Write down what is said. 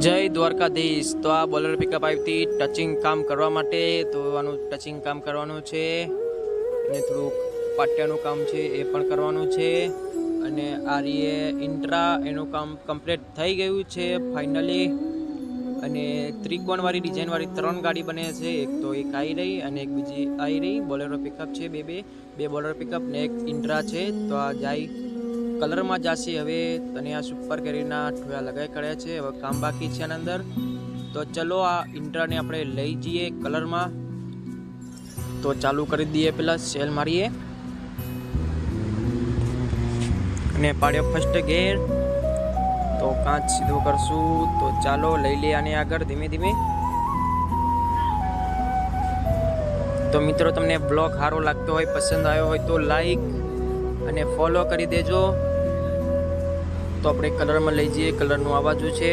જય દ્વારકાધીશ। તો આ બોલર પિકઅપ આવી હતી ટચિંગ કામ કરવા માટે। તો આનું ટચિંગ કામ કરવાનું છે અને થોડુંક પાટિયાનું કામ છે એ પણ કરવાનું છે અને આ રીએ ઇન્ટ્રા એનું કામ કમ્પ્લીટ થઈ ગયું છે ફાઇનલી। અને ત્રિકોણવાળી ડિઝાઇનવાળી 3 ગાડી બને છે। એક તો એક આવી રહી અને એક બીજી આવી રહી બોલેરો પિકઅપ છે। બે બોલેરો પિકઅપ ને એક ઇન્ટ્રા છે। તો આ જાય કલરમાં જશે હવે। તને આ સુપર કેરીના ઠોયા લગાવી કાઢ્યા છે, હવે કામ બાકી છે આના અંદર। તો ચલો આ ઇન્ટ્રાને આપણે લઈ જઈએ કલરમાં। તો ચાલુ કરી દઈએ, પહેલાં સેલ મારીએ અને પાડ્યો ફર્સ્ટ ગેર। તો કાચ સીધું કરશું। તો ચાલો લઈ લઈએ આને આગળ ધીમે ધીમે। તો મિત્રો તમને બ્લોગ સારો લાગતો હોય, પસંદ આવ્યો હોય તો લાઈક અને ફોલો કરી દેજો। તો આપણે કલરમાં લઈ જઈએ, કલરનું આવાજું છે।